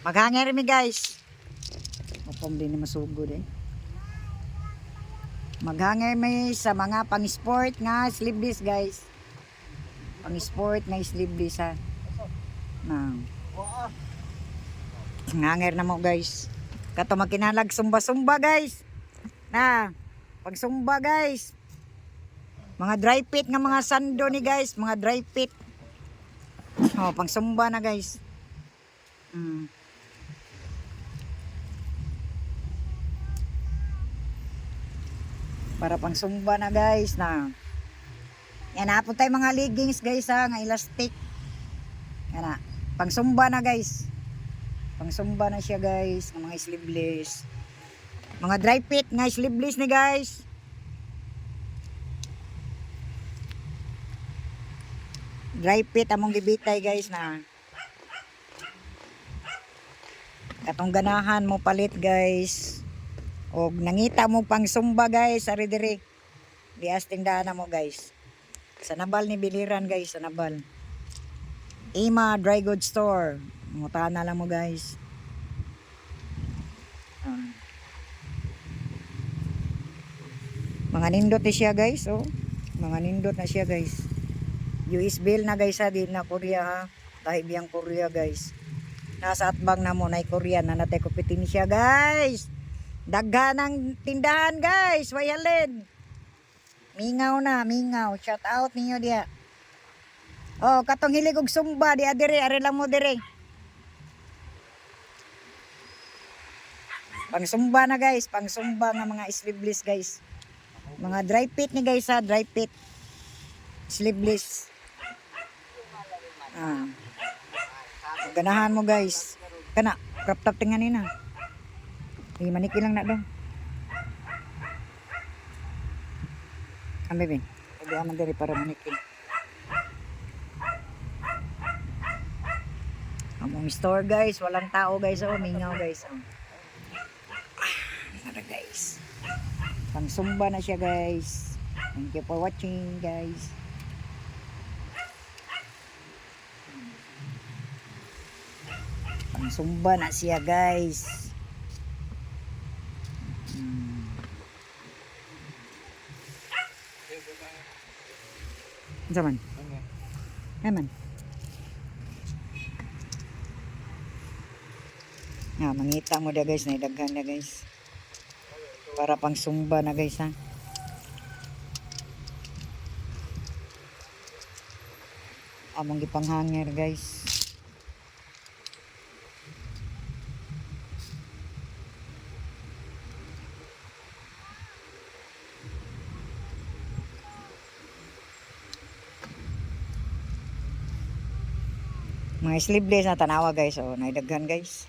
Maghangir mi guys. Mapom din ni masugod eh. Maghangir mi sa mga pang-sport nga sleeveless guys. Pang-sport nga sleeveless ha. Na. Ngangir na mo guys. Kato magkinalag sumba-sumba guys. Na. Pagsumba guys. Mga dry fit nga mga sando ni guys, mga dry fit. Oh, pangsumba na guys. Para pang sumba na guys na. Yan na po tayo mga leggings guys ha, nga elastic. Yan na. Pang sumba na guys. Pang sumba na siya guys, ng mga sleeveless. Mga dry fit nga sleeveless ni guys. Dry fit among gibitay guys na. Katong ganahan mo palit guys. O nangita mo pang sumba guys, ari diri. Dias tindahan mo guys. Sa Nabal ni Biliran guys, sa Nabal. Ima Dry Goods Store. Mutahan na lang mo guys. Mga nindot na siya guys, oh. Mga nindot na siya guys. US bill na guys ha, di na Korea ha. Dahil biyang Korea guys. Nasa atbang na mo na Korea na natay kupitin siya guys. Daghan ng tindahan guys, wayalin. Mingaw na, mingaw. Shout out ninyo dia. Oh, katong hilig og sumba di adire, are lang mo dire. Pang sumba na guys, pang sumba nga mga sleeveless guys. Mga dry fit ni guys ha, dry fit. Sleeveless. Ganahan mo guys. Kana, crop top tinganin na. Maniki lang na daw. Bebe. Pwede aman diri para maniki. Among store guys, walang tao guys, oh, mingaw guys. Oh. Tara guys. Pang sumba na siya guys. Thank you for watching guys. Pang sumba na siya guys. Zaman. Aman. Mangita mo da guys, naidaghan na guys. Para pang sumba na guys ha. Among gipanghanger guys. Mga sleeveless na tanawa guys, oh, naidaghan guys.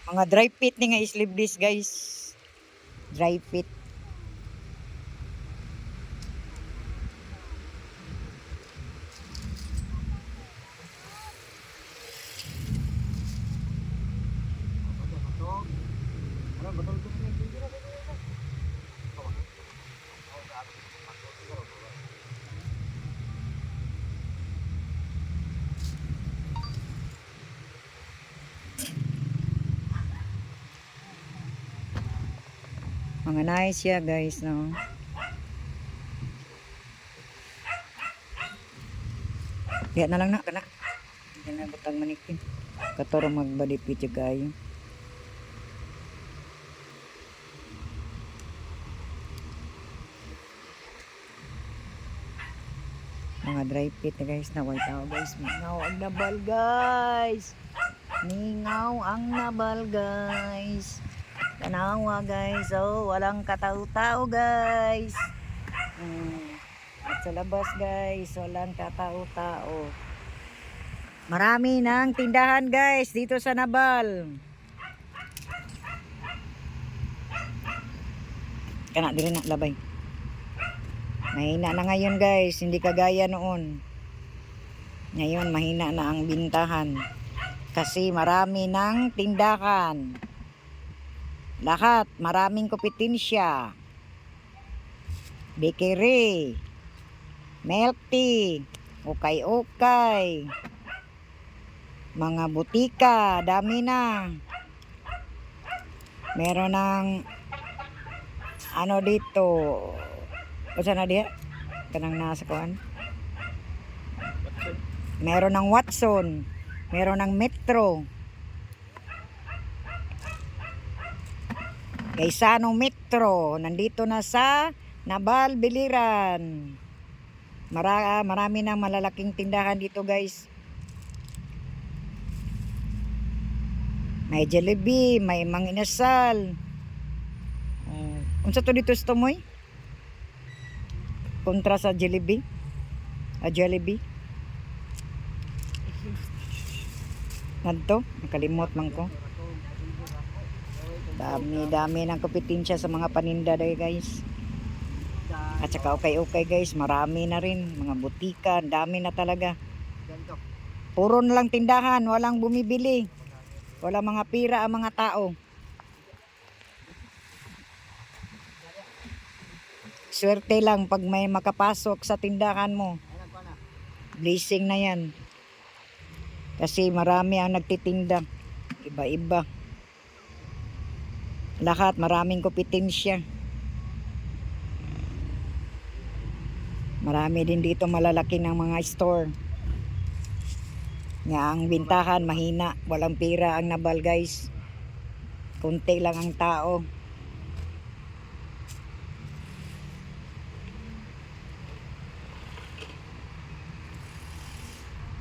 Mga dry fit ni nga sleeveless guys. Dry fit. Mga nice siya guys, no. Diyan na lang na kana. Diyan na butang manikin. Katoro magbody fit kayo. Mga dry fit guys na white tao guys. Mingaw ang nabal guys. Mingaw ang nabal guys. Tanawa guys, oh, walang katao-tao guys. At sa labas guys, walang katao-tao. Marami ng tindahan guys dito sa Nabal. Kana diri na labay. Mahina na ngayon guys, hindi kagaya noon. Ngayon mahina na ang bintahan. Kasi marami ng tindahan. Lahat, maraming kompetensya. Bakery, milk tea, okay-okay. Mga butika, dami na. Meron ng ano dito. O sana diha? Kanang nasa kuan. Meron ng Watson. Meron ng Metro. Gaisano Metro. Nandito na sa Nabal, Biliran. Marami ng malalaking tindahan dito guys. May Jollibee, may Mang Inasal. Unsa to dito sa Tumoy? Kontra sa Jollibee. Jollibee. Nanto, nakalimot man ko. Dami ng kompetensya sa mga paninda day guys. At saka okay guys, marami na rin mga butika, dami na talaga. Puro na lang tindahan, walang bumibili. Wala mga pira ang mga tao. Swerte lang pag may makapasok sa tindahan mo. Blessing na yan. Kasi marami ang nagtitinda. Iba-iba. Lahat maraming kompetensya. Marami din dito malalaki ng mga store. Nga ang bintahan mahina, walang pira ang Nabal guys. Kunti lang ang tao.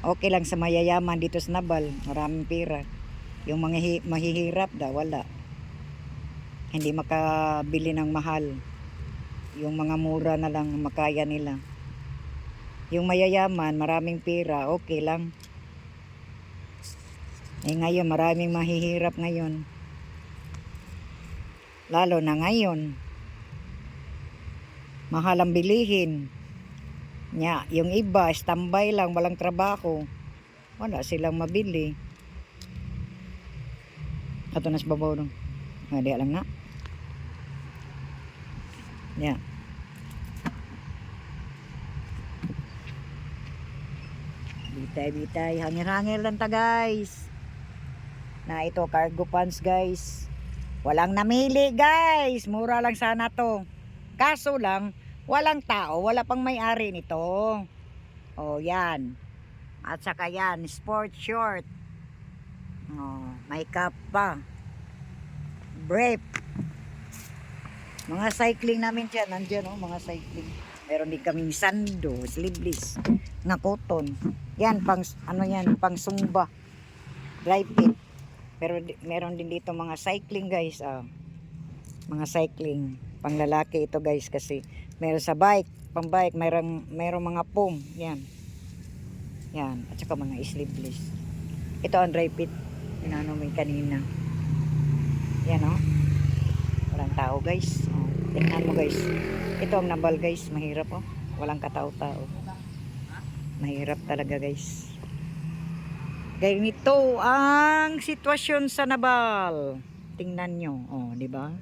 Okay lang sa mayayaman dito sa Nabal, maraming pira. Yung mga mahihirap wala. Hindi makabili ng mahal. Yung mga mura na lang makaya nila. Yung mayayaman, maraming pira, okay lang. Ngayon, maraming mahihirap ngayon. Lalo na ngayon. Mahal ang bilihin. Yung iba, standby lang, walang trabaho. Wala silang mabili. Ato na sa babaw dong. Diya lang na. Diya. Bitay. Hangir-hangir lang ta guys. Na ito, cargo pants guys. Walang namili guys. Mura lang sana to. Kaso lang, walang tao. Wala pang may-ari nito. Oh, yan. At saka yan, sport short. Oh, may cap pa. Brief. Mga cycling namin dyan. Nandyan oh, mga cycling. Meron din kaming sando, sleeveless, na cotton. Yan, pang sumba. Dry fit. Pero meron din dito mga cycling guys. Mga cycling. Pang lalaki ito guys kasi meron sa bike. Pang bike, meron mga pom. Yan. Yan. At saka mga sleeveless. Ito ang dry fit. Inano mo kanina. Yan oh. Walang tao guys. Tingnan mo guys. Ito ang Nabal guys. Mahirap oh. Walang katao-tao. Mahirap talaga guys. Ganito ang sitwasyon sa Nabal. Tingnan nyo. Oh, di ba?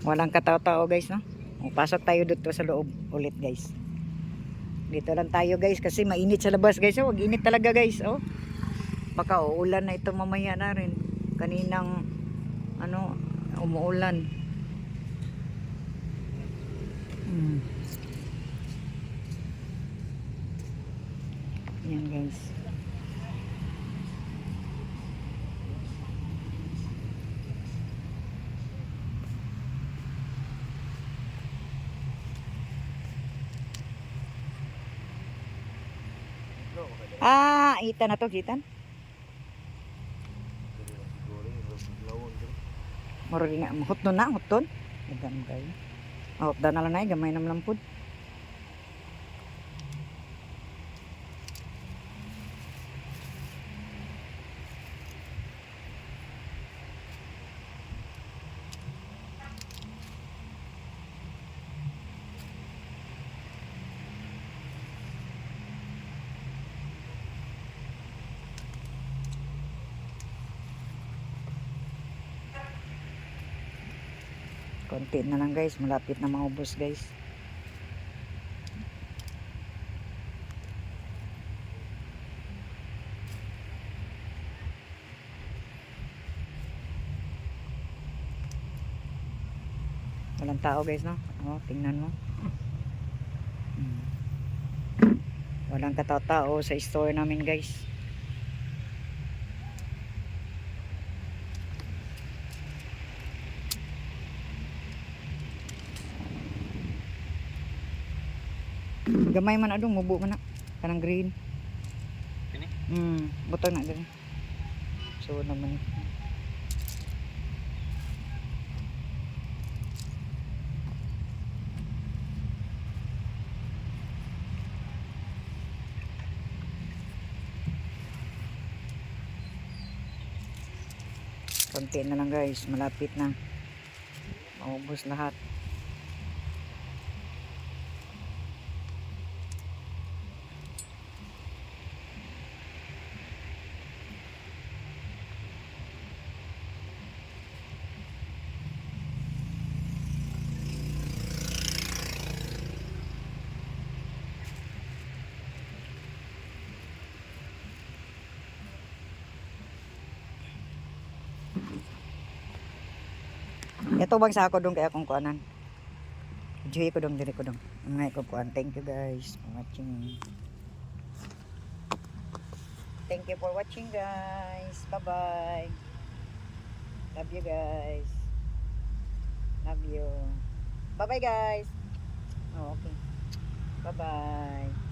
Walang katao-tao guys, no? Oh, pasok tayo dito sa loob ulit guys. Dito lang tayo guys kasi mainit sa labas guys. Oh, wag-init talaga guys, oh. Baka uulan na ito mamaya na rin. Kaninang umuulan. Yan guys. Itan na to, gitan. Moro nga hutnon na, hutnon. Edan kay. Hutdan na lang nay gamay nam lampod. Konti na lang guys, malapit na maubos guys. Walang tao guys, no? Oh, tingnan mo. Hmm. Walang katao-tao sa store namin guys. Gamay man adong mubo man na. Kanang green. Ini? Butang na gani. So naman. Konti na lang guys, malapit na. Maubos lahat. Ito bang sa ako dong kaya akong kuanan. Joy ko dong diri ko dong. Ngay ko kuan. Thank you guys for watching. Thank you for watching guys. Bye-bye. Love you guys. Love you. Bye-bye guys. Oh, okay. Bye-bye.